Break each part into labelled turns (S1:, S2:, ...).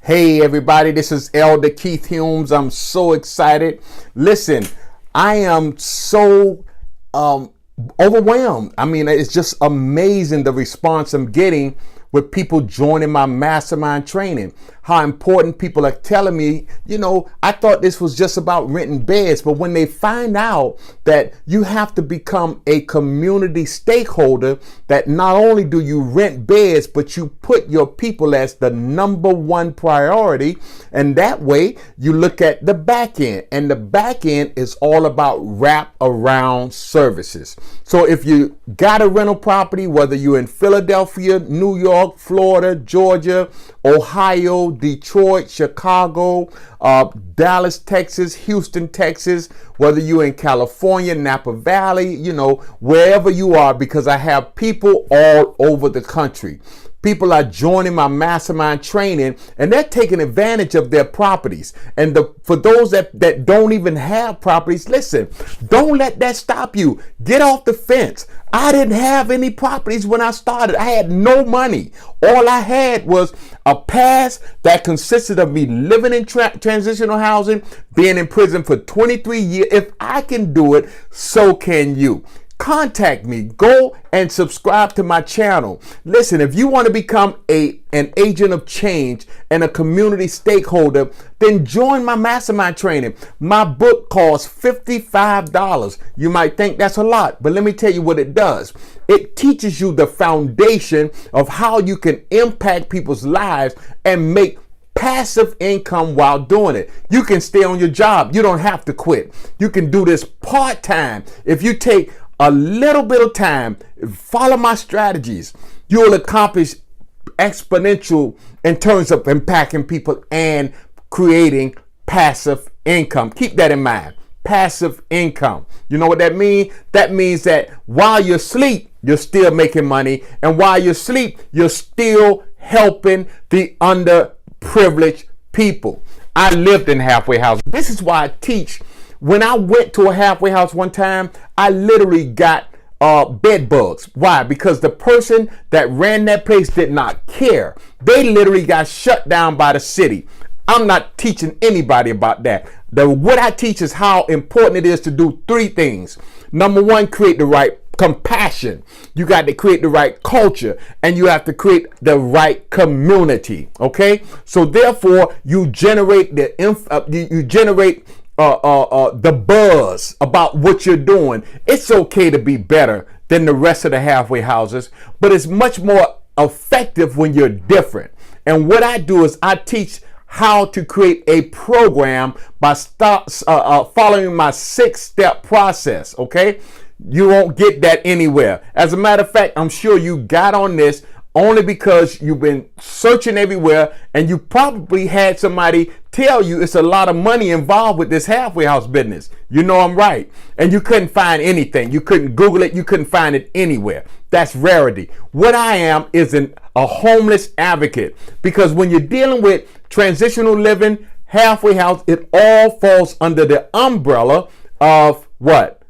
S1: Hey everybody, this is Elder Keith Humes. I'm so excited. Listen, I am so overwhelmed. I mean, it's just amazing the response I'm getting with people joining my mastermind training. How important people are telling me, I thought this was just about renting beds, but when they find out that you have to become a community stakeholder, that not only do you rent beds, but you put your people as the number one priority. And that way you look at the back end, and the back end is all about wrap around services. So if you got a rental property, whether you're in Philadelphia, New York, Florida, Georgia, Ohio, Detroit, Chicago, Dallas, Texas, Houston, Texas, whether you're in California, Napa Valley, wherever you are, because I have people all over the country. People are joining my mastermind training and they're taking advantage of their properties. And for those that don't even have properties, listen, don't let that stop you. Get off the fence. I didn't have any properties when I started. I had no money. All I had was a past that consisted of me living in transitional housing, being in prison for 23 years. If I can do it, so can you. Contact me. Go and subscribe to my channel. Listen, if you want to become an agent of change and a community stakeholder, then join my mastermind training. My book costs $55. You might think that's a lot, but let me tell you what it does. It teaches you the foundation of how you can impact people's lives and make passive income while doing it. You can stay on your job. You don't have to quit. You can do this part-time. If you take a little bit of time, follow my strategies, you'll accomplish exponential in terms of impacting people and creating passive income. Keep that in mind. Passive income. You know what that means? That means that while you're asleep, you're still making money. And while you're asleep, you're still helping the underprivileged people. I lived in halfway house. This is why I teach. When I went to a halfway house one time, I literally got bed bugs. Why? Because the person that ran that place did not care. They literally got shut down by the city. I'm not teaching anybody about that. What I teach is how important it is to do three things. Number one, create the right compassion. You got to create the right culture, and you have to create the right community. Okay, so therefore you generate the buzz about what you're doing. It's okay to be better than the rest of the halfway houses, but it's much more effective when you're different. And what I do is I teach how to create a program by following my 6-step process. Okay, you won't get that anywhere. As a matter of fact, I'm sure you got on this only because you've been searching everywhere, and you probably had somebody tell you it's a lot of money involved with this halfway house business. You know I'm right. And you couldn't find anything. You couldn't Google it. You couldn't find it anywhere. That's rarity. What I am is a homeless advocate, because when you're dealing with transitional living, halfway house, it all falls under the umbrella of what?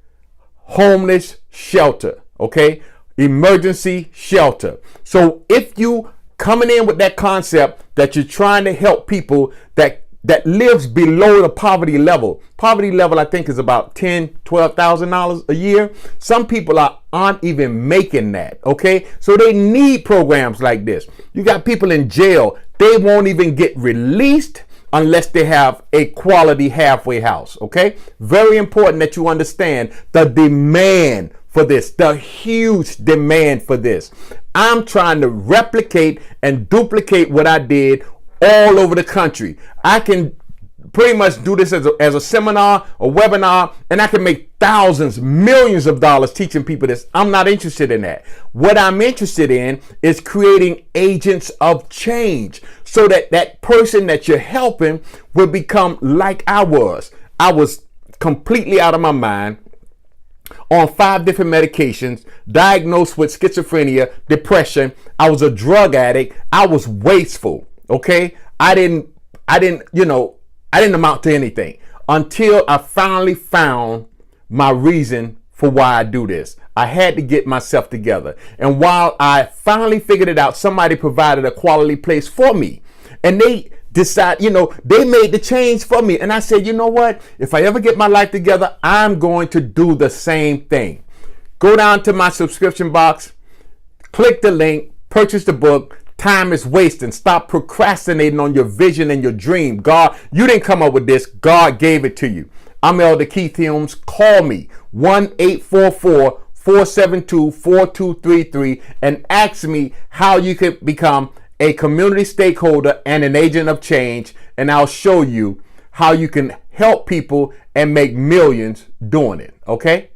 S1: Homeless shelter. Okay? Emergency shelter. So if you coming in with that concept that you're trying to help people that lives below the poverty level. Poverty level, I think, is about $10,000-$12,000 a year. Some people aren't even making that. Okay, so they need programs like this. You got people in jail. They won't even get released unless they have a quality halfway house. Okay, very important that you understand the demand for this, the huge demand for this. I'm trying to replicate and duplicate what I did all over the country. I can pretty much do this as a seminar, a webinar, and I can make thousands, millions of dollars teaching people this. I'm not interested in that. What I'm interested in is creating agents of change so that that person that you're helping will become like I was. I was completely out of my mind, on 5 different medications, diagnosed with schizophrenia, depression. I was a drug addict. I was wasteful. Okay. I didn't amount to anything until I finally found my reason for why I do this. I had to get myself together. And while I finally figured it out, somebody provided a quality place for me. And they decide, they made the change for me. And I said, you know what? If I ever get my life together, I'm going to do the same thing. Go down to my subscription box, click the link, purchase the book. Time is wasting. Stop procrastinating on your vision and your dream. God, you didn't come up with this. God gave it to you. I'm Elder Keith Helms. Call me 1-844-472-4233 and ask me how you could become a community stakeholder and an agent of change. And I'll show you how you can help people and make millions doing it. Okay?